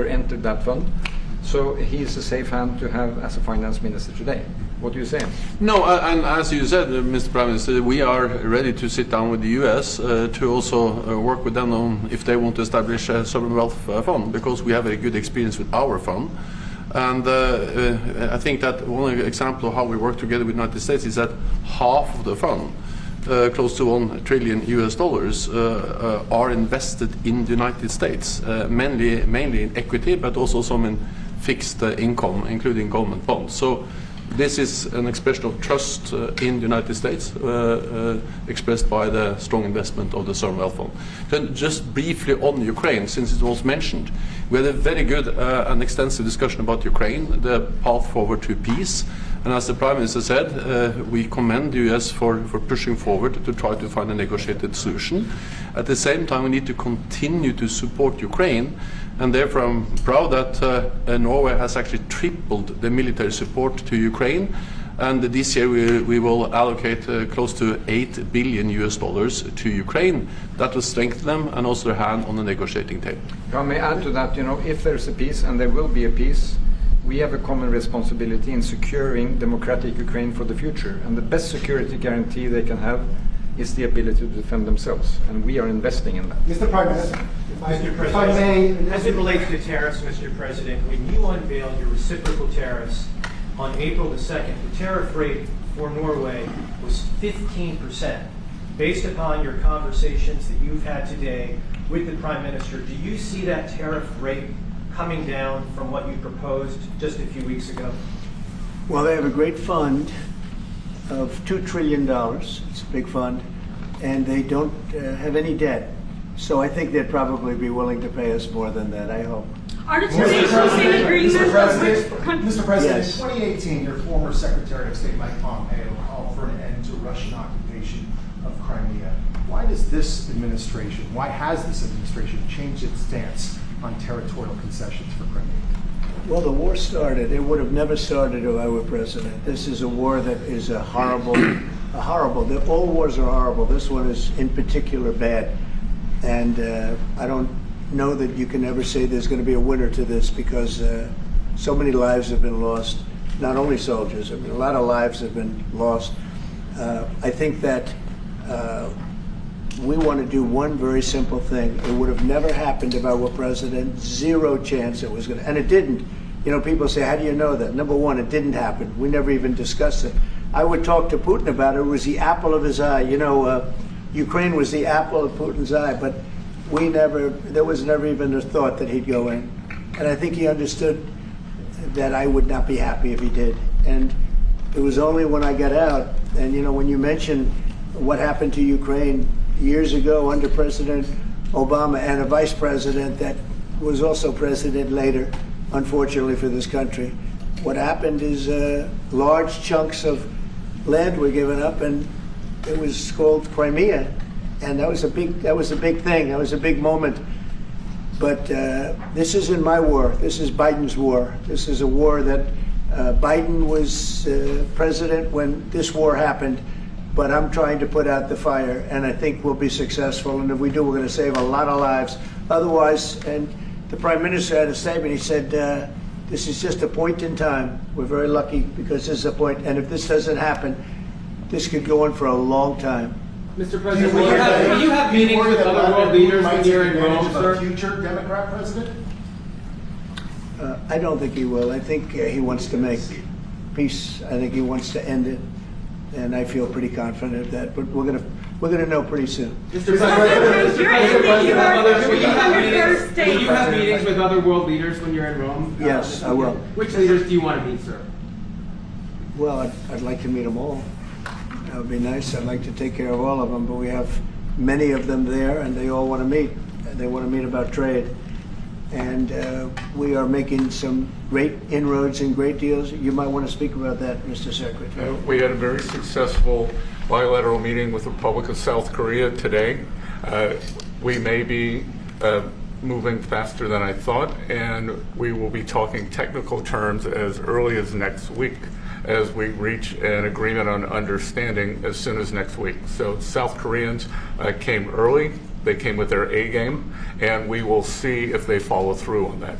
entered that fund. So he is a safe hand to have as a finance minister today. What do you say? No, and as you said, Mr. Prime Minister, we are ready to sit down with the US to also work with them on if they want to establish a sovereign wealth fund, because we have a good experience with our fund. And I think that one example of how we work together with the United States is that half of the fund, close to $1 trillion US dollars, are invested in the United States, mainly in equity, but also some in fixed income, including government bonds. So this is an expression of trust in the United States, expressed by the strong investment of the sovereign wealth fund. Then just briefly on Ukraine, since it was mentioned, we had a very good and extensive discussion about Ukraine, the path forward to peace. And as the Prime Minister said, we commend the US for pushing forward to try to find a negotiated solution. At the same time, we need to continue to support Ukraine, and therefore I'm proud that Norway has actually tripled the military support to Ukraine, and this year we will allocate close to $8 billion US dollars to Ukraine. That will strengthen them and also their hand on the negotiating table. If I may add to that, if there's a peace, and there will be a peace, we have a common responsibility in securing democratic Ukraine for the future. And the best security guarantee they can have is the ability to defend themselves. And we are investing in that. Mr. Prime Minister, Mr. if I may, President, as it relates to tariffs, Mr. President, when you unveiled your reciprocal tariffs on April the 2nd, the tariff rate for Norway was 15%. Based upon your conversations that you've had today with the Prime Minister, do you see that tariff rate coming down from what you proposed just a few weeks ago? Well, they have a great fund of $2 trillion. It's a big fund, and they don't have any debt. So I think they'd probably be willing to pay us more than that, I hope. Mr. President, Yes. in 2018, your former Secretary of State Mike Pompeo called for an end to Russian occupation of Crimea. Why has this administration changed its stance on territorial concessions for Crimea? Well, the war started. It would have never started if I were president. This is a war that is horrible. All wars are horrible. This one is in particular bad. And I don't know that you can ever say there's going to be a winner to this, because so many lives have been lost. Not only soldiers, I mean, a lot of lives have been lost. I think that we want to do one very simple thing. It would have never happened if I were president. Zero chance it was going to, and it didn't. People say, how do you know that? Number one, it didn't happen. We never even discussed it. I would talk to Putin about it. It was the apple of his eye. Ukraine was the apple of Putin's eye, but there was never even a thought that he'd go in. And I think he understood that I would not be happy if he did. And it was only when I got out, and when you mention what happened to Ukraine years ago under President Obama and a vice president that was also president later, unfortunately for this country, what happened is large chunks of land were given up, and it was called Crimea, and that was a big thing. That was a big moment. But this isn't my war. This is Biden's war. This is a war that Biden was president when this war happened. But I'm trying to put out the fire, and I think we'll be successful. And if we do, we're going to save a lot of lives. Otherwise, and the Prime Minister had a statement. He said, this is just a point in time. We're very lucky because this is a point. And if this doesn't happen, this could go on for a long time. Mr. President, will you have meetings with other world leaders when you're in Rome, sir? Future Democrat president? I don't think he will. I think he wants to make peace. I think he wants to end it. And I feel pretty confident of that. But we're gonna know pretty soon. Mr. President, will you have meetings with other world leaders when you're in Rome? Yes, I will. Which leaders do you want to meet, sir? Well, I'd like to meet them all. That would be nice. I'd like to take care of all of them, but we have many of them there, and they all want to meet. They want to meet about trade. And we are making some great inroads and great deals. You might want to speak about that, Mr. Secretary. We had a very successful bilateral meeting with the Republic of South Korea today. We may be moving faster than I thought, and we will be talking technical terms as early as next week, as we reach an agreement on understanding as soon as next week. So South Koreans came early. They came with their A game, and we will see if they follow through on that.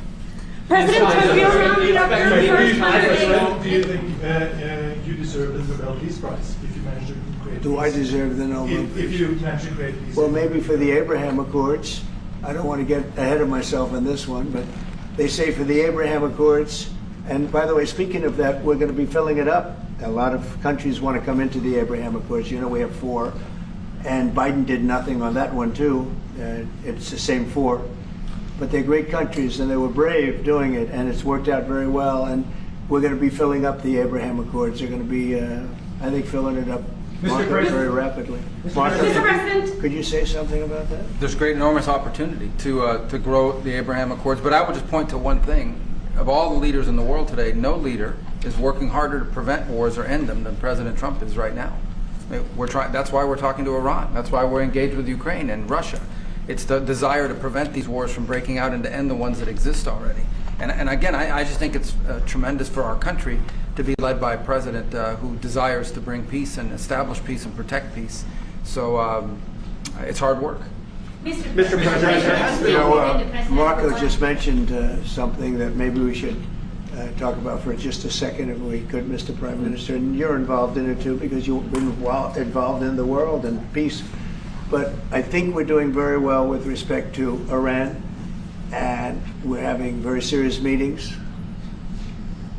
President Trump, you're rounding up your first conversation. Do you think you deserve the Nobel Peace Prize if you manage to create Do I deserve the Nobel Peace? If you manage to create peace? Well, maybe for the Abraham Accords. I don't want to get ahead of myself in this one, but they say for the Abraham Accords, and by the way, speaking of that, we're going to be filling it up. A lot of countries want to come into the Abraham Accords. You know, we have 4, and Biden did nothing on that one, too. It's the same 4. But they're great countries, and they were brave doing it, and it's worked out very well, and we're going to be filling up the Abraham Accords. They're going to be, I think, filling it up very rapidly. Mr. President, could you say something about that? There's great, enormous opportunity to grow the Abraham Accords, but I would just point to one thing. Of all the leaders in the world today, no leader is working harder to prevent wars or end them than President Trump is right now. I mean, that's why we're talking to Iran. That's why we're engaged with Ukraine and Russia. It's the desire to prevent these wars from breaking out and to end the ones that exist already. And again, I just think it's tremendous for our country to be led by a president who desires to bring peace and establish peace and protect peace. So it's hard work. Mr. President, Marco just mentioned something that maybe we should talk about for just a second, if we could, Mr. Prime Minister. And you're involved in it too, because you've been involved in the world and peace. But I think we're doing very well with respect to Iran, and we're having very serious meetings.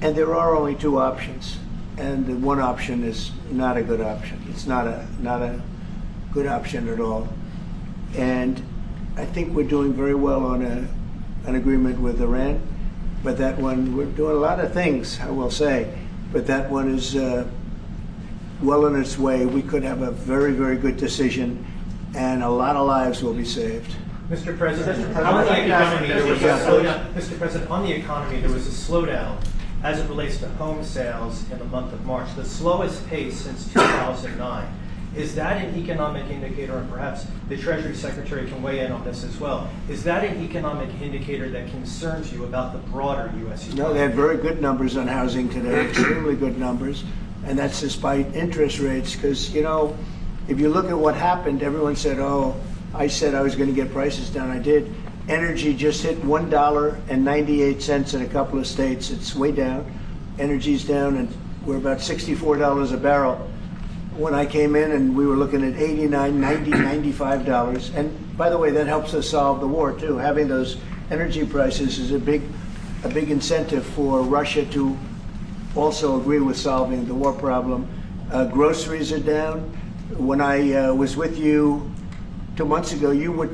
And there are only 2 options, and the one option is not a good option. It's not a good option at all. And I think we're doing very well on an agreement with Iran, but that one, we're doing a lot of things, I will say, but that one is well on its way. We could have a very, very good decision, and a lot of lives will be saved. Mr. President, on the economy, there was a slowdown. Mr. President, on the economy, there was a slowdown as it relates to home sales in the month of March, the slowest pace since 2009. Is that an economic indicator, and perhaps the Treasury Secretary can weigh in on this as well, is that an economic indicator that concerns you about the broader U.S. economy? No, they had very good numbers on housing today, extremely good numbers, and that's despite interest rates, because, you know, if you look at what happened, everyone said, oh, I said I was going to get prices down. I did. Energy just hit $1.98 in a couple of states. It's way down. Energy's down, and we're about $64 a barrel. When I came in, and we were looking at $89, $90, $95. And by the way, that helps us solve the war too. Having those energy prices is a big incentive for Russia to also agree with solving the war problem. Groceries are down. When I was with you 2 months ago, you were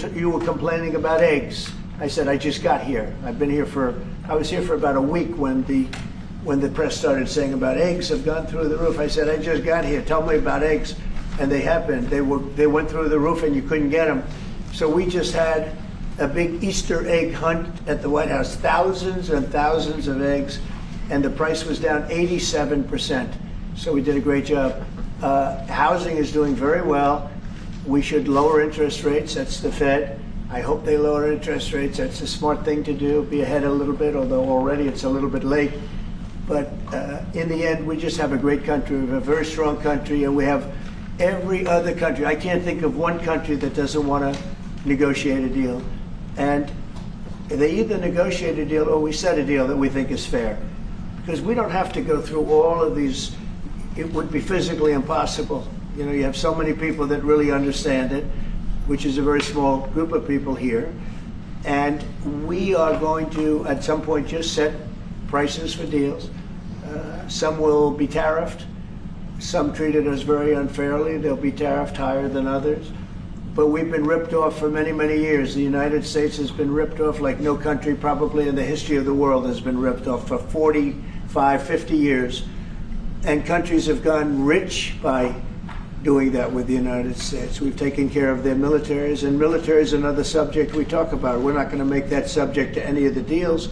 complaining about eggs. I said, I just got here. I was here for about a week when the press started saying about eggs have gone through the roof. I said, I just got here. Tell me about eggs. And they have been. They went through the roof, and you couldn't get them. So we just had a big Easter egg hunt at the White House. Thousands and thousands of eggs, and the price was down 87%. So we did a great job. Housing is doing very well. We should lower interest rates. That's the Fed. I hope they lower interest rates. That's a smart thing to do. Be ahead a little bit, although already it's a little bit late. But in the end, we just have a great country. We have a very strong country, and we have every other country. I can't think of one country that doesn't want to negotiate a deal. And they either negotiate a deal or we set a deal that we think is fair. Because we don't have to go through all of these. It would be physically impossible. You know, you have so many people that really understand it, which is a very small group of people here. And we are going to, at some point, just set prices for deals. Some will be tariffed. Some treated us very unfairly. They'll be tariffed higher than others. But we've been ripped off for many, many years. The United States has been ripped off like no country probably in the history of the world has been ripped off for 45, 50 years. And countries have gotten rich by doing that with the United States. We've taken care of their militaries, and military is another subject we talk about. We're not going to make that subject to any of the deals,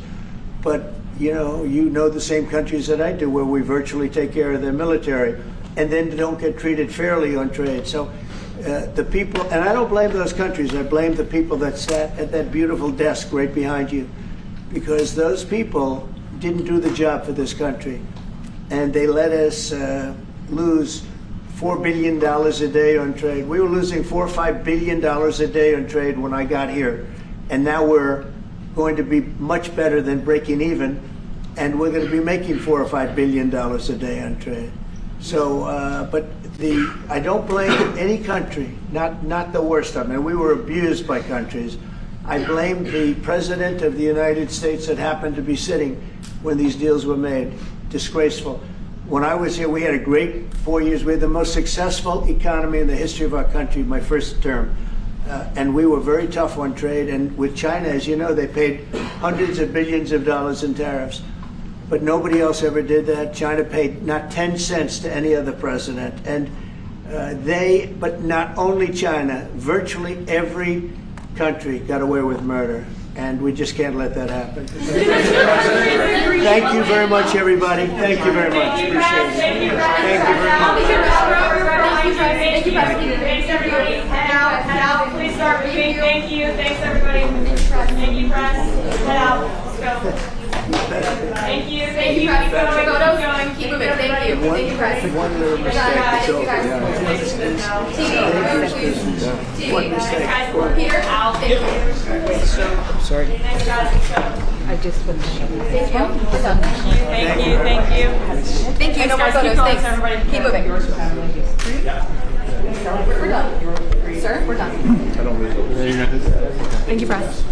but you know the same countries that I do, where we virtually take care of their military, and then don't get treated fairly on trade. So the people, and I don't blame those countries, I blame the people that sat at that beautiful desk right behind you, because those people didn't do the job for this country, and they let us lose $4 billion a day on trade. We were losing $4 or $5 billion a day on trade when I got here, and now we're going to be much better than breaking even, and we're going to be making $4 or $5 billion a day on trade. So, I don't blame any country, not the worst of them. We were abused by countries. I blame the President of the United States that happened to be sitting when these deals were made. Disgraceful. When I was here, we had a great 4 years. We had the most successful economy in the history of our country, my first term. And we were very tough on trade. And with China, as you know, they paid hundreds of billions of dollars in tariffs. But nobody else ever did that. China paid not 10 cents to any other president. And but not only China, virtually every country got away with murder. And we just can't let that happen. Thank you very much, everybody. Thank you very much. Appreciate it. Thank you, Press. Thank you very much. Thank you, Press. Thanks, everybody. Head out. Please start moving. Thank you. Thanks, everybody. Thank you, Press. Head out. Let's go. Thank you. Thank you. Keep going. Keep moving. Thank you. Thank you, Press. One little mistake. Thank you, guys. TV. One mistake. Peter, thank you. I'm sorry. I just finished. Thank you. We're done. Thank you. Thank you. Thank you. No more photos. Thanks. Keep moving. We're done. Sir, we're done. I don't really. Thank you, Press.